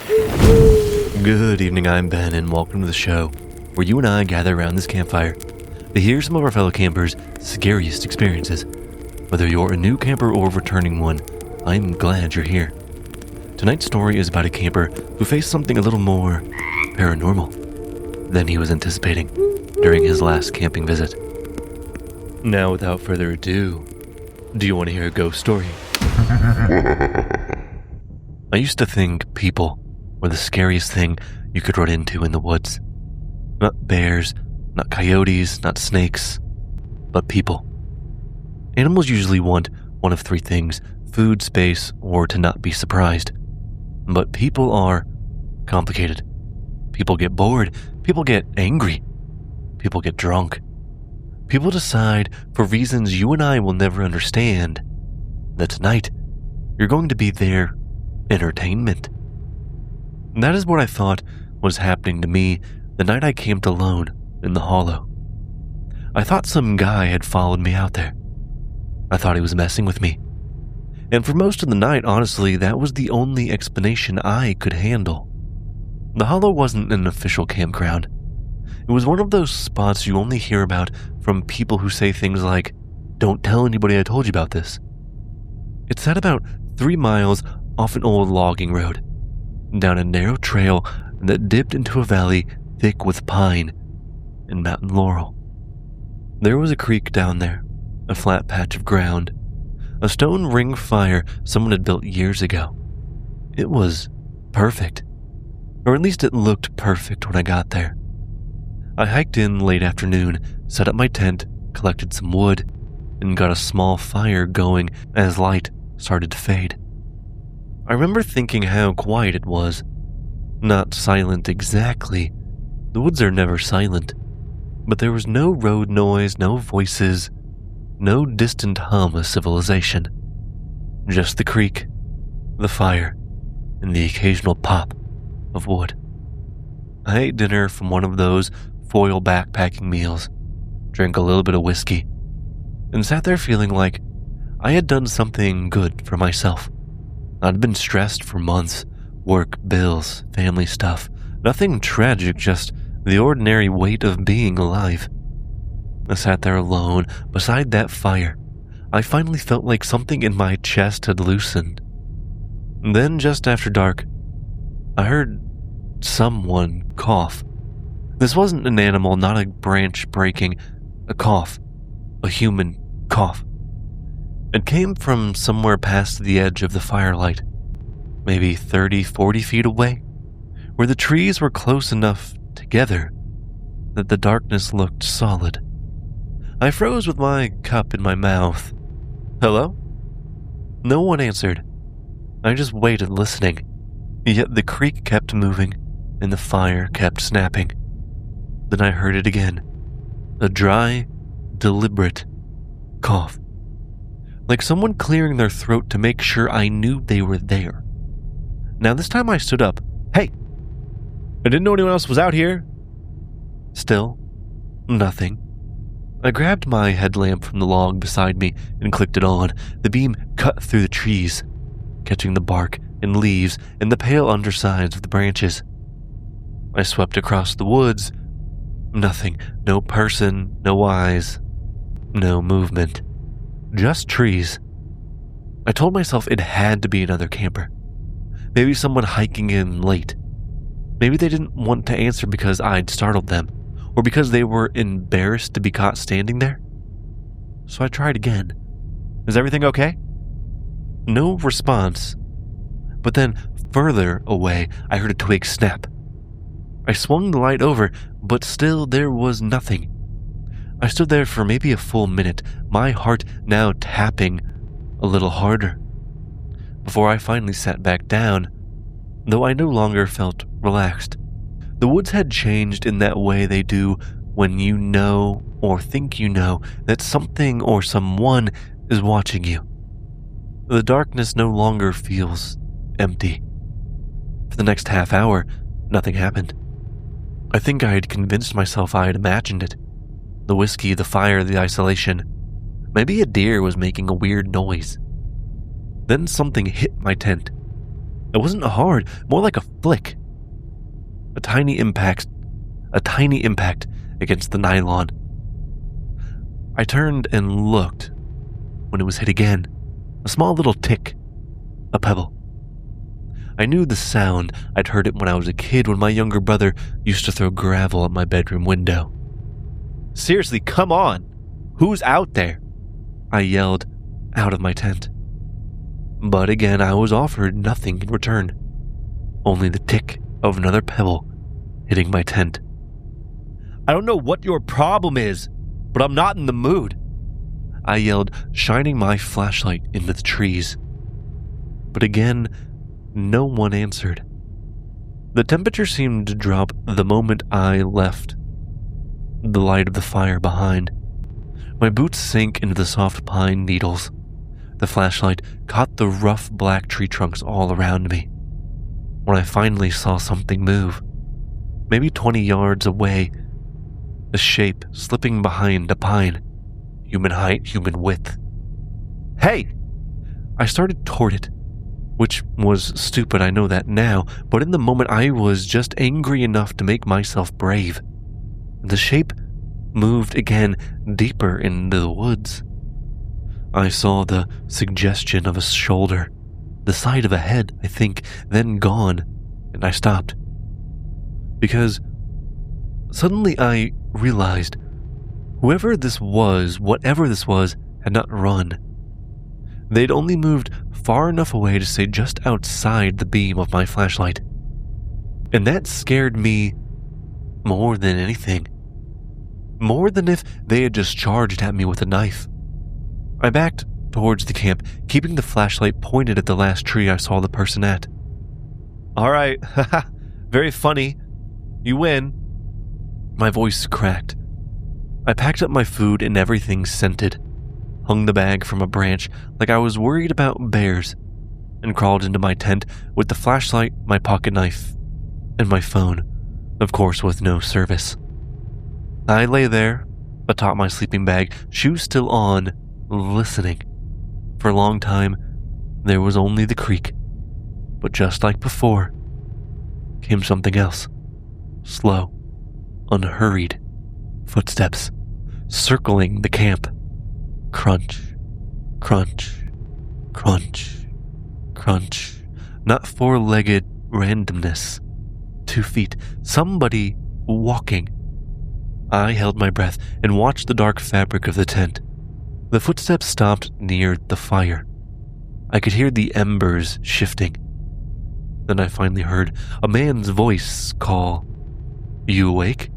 Good evening, I'm Ben, and welcome to the show, where you and I gather around this campfire to hear some of our fellow campers' scariest experiences. Whether you're a new camper or returning one, I'm glad you're here. Tonight's story is about a camper who faced something a little more paranormal than he was anticipating during his last camping visit. Now, without further ado, do you want to hear a ghost story? I used to think people were the scariest thing you could run into in the woods. Not bears, not coyotes, not snakes, but people. Animals usually want one of three things: food, space, or to not be surprised. But people are complicated. People get bored. People get angry. People get drunk. People decide, for reasons you and I will never understand, that tonight you're going to be their entertainment. And that is what I thought was happening to me the night I camped alone in the hollow. I thought some guy had followed me out there. I thought he was messing with me. And for most of the night, honestly, that was the only explanation I could handle. The hollow wasn't an official campground. It was one of those spots you only hear about from people who say things like, "Don't tell anybody I told you about this." It sat about 3 miles off an old logging road, down a narrow trail that dipped into a valley thick with pine and mountain laurel. There was a creek down there, a flat patch of ground, a stone ring fire someone had built years ago. It was perfect, or at least it looked perfect when I got there. I hiked in late afternoon, set up my tent, collected some wood, and got a small fire going as light started to fade. I remember thinking how quiet it was. Not silent exactly. The woods are never silent. But there was no road noise, no voices, no distant hum of civilization. Just the creek, the fire, and the occasional pop of wood. I ate dinner from one of those foil backpacking meals, drank a little bit of whiskey, and sat there feeling like I had done something good for myself. I'd been stressed for months. Work, bills, family stuff. Nothing tragic, just the ordinary weight of being alive. I sat there alone, beside that fire. I finally felt like something in my chest had loosened. Then, just after dark, I heard someone cough. This wasn't an animal, not a branch breaking. A cough. A human cough. It came from somewhere past the edge of the firelight. Maybe 30, 40 feet away, where the trees were close enough together that the darkness looked solid. I froze with my cup in my mouth. Hello? No one answered. I just waited, listening. Yet the creek kept moving, and the fire kept snapping. Then I heard it again. A dry, deliberate cough. Like someone clearing their throat to make sure I knew they were there. Now this time I stood up. Hey! I didn't know anyone else was out here. Still, nothing. I grabbed my headlamp from the log beside me and clicked it on. The beam cut through the trees, catching the bark and leaves and the pale undersides of the branches. I swept across the woods. Nothing. No person, no eyes, no movement. Just trees. I told myself it had to be another camper. Maybe someone hiking in late. Maybe they didn't want to answer because I'd startled them, or because they were embarrassed to be caught standing there. So I tried again. Is everything okay? No response. But then, further away, I heard a twig snap. I swung the light over, but still there was nothing. I stood there for maybe a full minute, my heart now tapping a little harder, before I finally sat back down, though I no longer felt relaxed. The woods had changed in that way they do when you know or think you know that something or someone is watching you. The darkness no longer feels empty. For the next half hour, nothing happened. I think I had convinced myself I had imagined it. The whiskey, the fire, the isolation. Maybe a deer was making a weird noise. Then something hit my tent. It wasn't hard, more like a flick. A tiny impact against the nylon. I turned and looked when it was hit again. A small little tick. A pebble. I knew the sound. I'd heard it when I was a kid when my younger brother used to throw gravel at my bedroom window. Seriously, come on! Who's out there? I yelled out of my tent. But again, I was offered nothing in return. Only the tick of another pebble hitting my tent. I don't know what your problem is, but I'm not in the mood, I yelled, shining my flashlight into the trees. But again, no one answered. The temperature seemed to drop the moment I left the light of the fire behind. My boots sank into the soft pine needles. The flashlight caught the rough black tree trunks all around me. When I finally saw something move, maybe 20 yards away, a shape slipping behind a pine, human height, human width. Hey! I started toward it, which was stupid, I know that now, but in the moment I was just angry enough to make myself brave. The shape moved again deeper into the woods. I saw the suggestion of a shoulder, the side of a head, I think, then gone, and I stopped. Because suddenly I realized whoever this was, whatever this was, had not run. They'd only moved far enough away to stay just outside the beam of my flashlight. And that scared me more than anything. More than if they had just charged at me with a knife. I backed towards the camp, keeping the flashlight pointed at the last tree I saw the person at. All right, haha, very funny. You win. My voice cracked. I packed up my food and everything scented, hung the bag from a branch like I was worried about bears, and crawled into my tent with the flashlight, my pocket knife, and my phone, of course with no service. I lay there, atop my sleeping bag, shoes still on, listening. For a long time, there was only the creek, but just like before, came something else. Slow, unhurried footsteps, circling the camp. Crunch, crunch, crunch, crunch. Not four-legged randomness. 2 feet, somebody walking. I held my breath and watched the dark fabric of the tent. The footsteps stopped near the fire. I could hear the embers shifting. Then I finally heard a man's voice call, "You awake?"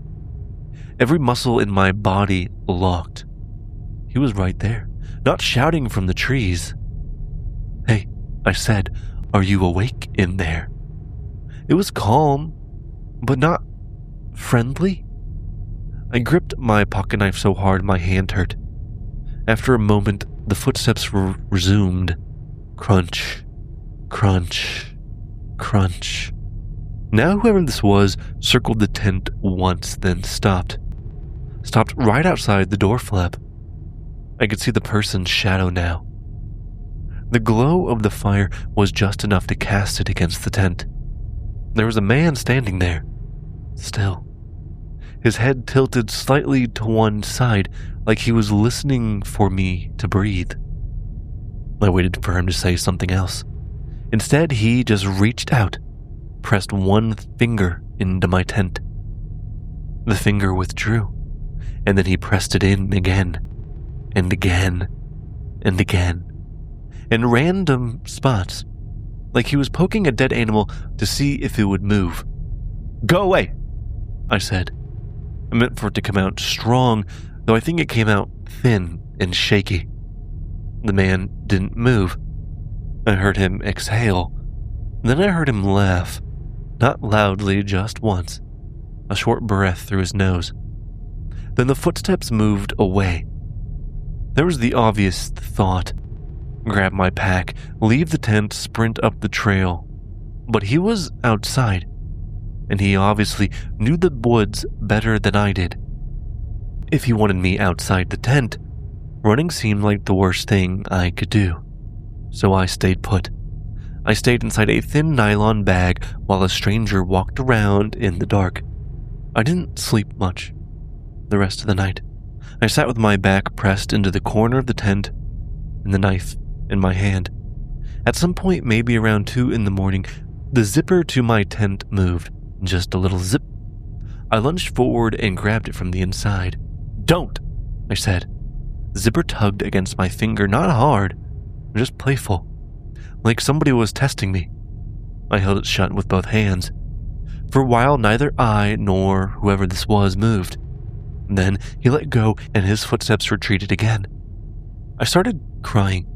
Every muscle in my body locked. He was right there, not shouting from the trees. "Hey," I said, "are you awake in there?" It was calm, but not friendly. I gripped my pocket knife so hard my hand hurt. After a moment, the footsteps resumed. Crunch, crunch, crunch. Now whoever this was circled the tent once, then stopped. Stopped right outside the door flap. I could see the person's shadow now. The glow of the fire was just enough to cast it against the tent. There was a man standing there, still. His head tilted slightly to one side, like he was listening for me to breathe. I waited for him to say something else. Instead, he just reached out, pressed one finger into my tent. The finger withdrew, and then he pressed it in again, and again, and again, in random spots, like he was poking a dead animal to see if it would move. "Go away," I said. I meant for it to come out strong, though I think it came out thin and shaky. The man didn't move. I heard him exhale. Then I heard him laugh. Not loudly, just once. A short breath through his nose. Then the footsteps moved away. There was the obvious thought. Grab my pack, leave the tent, sprint up the trail. But he was outside, and he obviously knew the woods better than I did. If he wanted me outside the tent, running seemed like the worst thing I could do. So I stayed put. I stayed inside a thin nylon bag while a stranger walked around in the dark. I didn't sleep much the rest of the night. I sat with my back pressed into the corner of the tent and the knife in my hand. At some point, maybe around 2 a.m, the zipper to my tent moved. Just a little zip. I lunged forward and grabbed it from the inside. "Don't," I said. The zipper tugged against my finger, not hard, just playful, like somebody was testing me. I held it shut with both hands. For a while, neither I nor whoever this was moved. Then he let go and his footsteps retreated again. I started crying,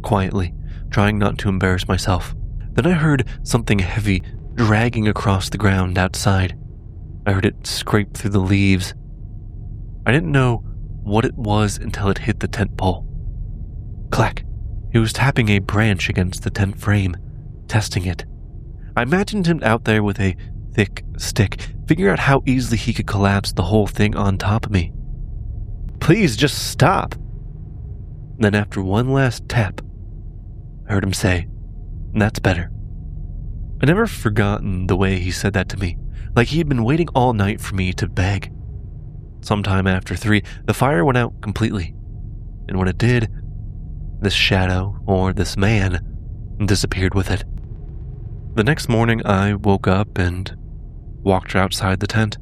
quietly, trying not to embarrass myself. Then I heard something heavy dragging across the ground outside. I heard it scrape through the leaves. I didn't know what it was until it hit the tent pole. Clack! He was tapping a branch against the tent frame, testing it. I imagined him out there with a thick stick, figuring out how easily he could collapse the whole thing on top of me. "Please just stop." Then after one last tap, I heard him say, "That's better." I never forgotten the way he said that to me, like he had been waiting all night for me to beg. Sometime after 3, the fire went out completely, and when it did, this shadow, or this man, disappeared with it. The next morning, I woke up and walked outside the tent.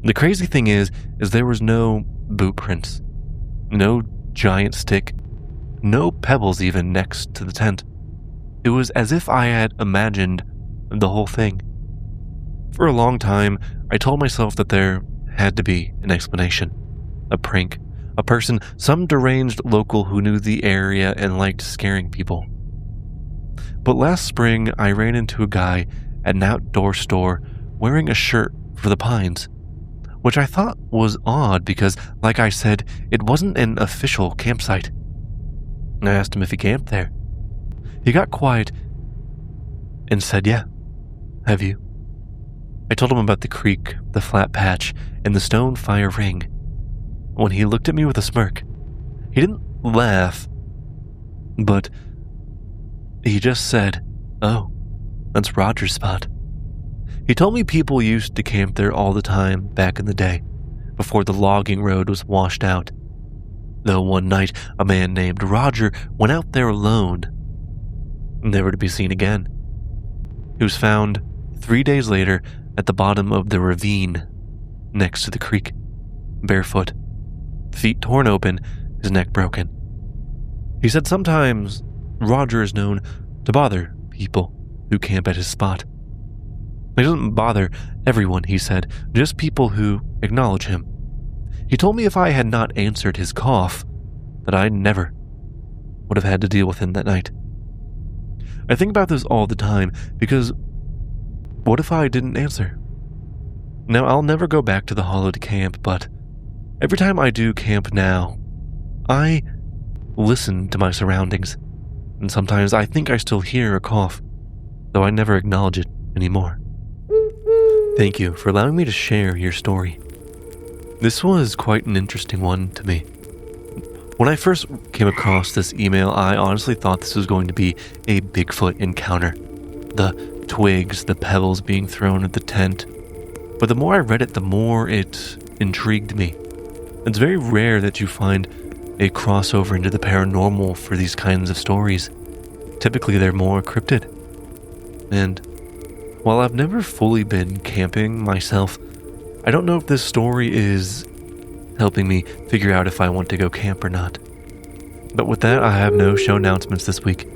The crazy thing is there was no boot prints, no giant stick, no pebbles even next to the tent. It was as if I had imagined the whole thing. For a long time, I told myself that there had to be an explanation, a prank, a person, some deranged local who knew the area and liked scaring people. But last spring, I ran into a guy at an outdoor store wearing a shirt for the Pines, which I thought was odd because, like I said, it wasn't an official campsite. I asked him if he camped there. He got quiet and said, "Yeah, have you?" I told him about the creek, the flat patch, and the stone fire ring. When he looked at me with a smirk, he didn't laugh, but he just said, "Oh, that's Rodger's spot." He told me people used to camp there all the time back in the day, before the logging road was washed out. Though one night, a man named Rodger went out there alone, never to be seen again. He was found 3 days later at the bottom of the ravine next to the creek, barefoot, feet torn open, his neck broken. He said sometimes Rodger is known to bother people who camp at his spot. He doesn't bother everyone, he said, just people who acknowledge him. He told me if I had not answered his cough, that I never would have had to deal with him that night. I think about this all the time because what if I didn't answer? Now, I'll never go back to the hollowed camp, but every time I do camp now, I listen to my surroundings, and sometimes I think I still hear a cough, though I never acknowledge it anymore. Thank you for allowing me to share your story. This was quite an interesting one to me. When I first came across this email, I honestly thought this was going to be a Bigfoot encounter. The twigs, the pebbles being thrown at the tent. But the more I read it, the more it intrigued me. It's very rare that you find a crossover into the paranormal for these kinds of stories. Typically, they're more cryptid. And while I've never fully been camping myself, I don't know if this story is helping me figure out if I want to go camp or not. But with that, I have no show announcements this week.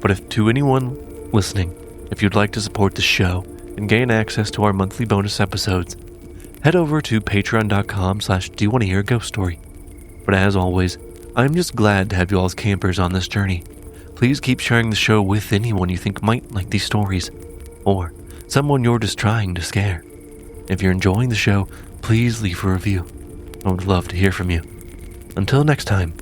But if to anyone listening, if you'd like to support the show and gain access to our monthly bonus episodes, head over to patreon.com/doyouwannahearaghost But as always, I'm just glad to have you all as campers on this journey. Please keep sharing the show with anyone you think might like these stories, or someone you're just trying to scare. If you're enjoying the show, please leave a review. I would love to hear from you. Until next time,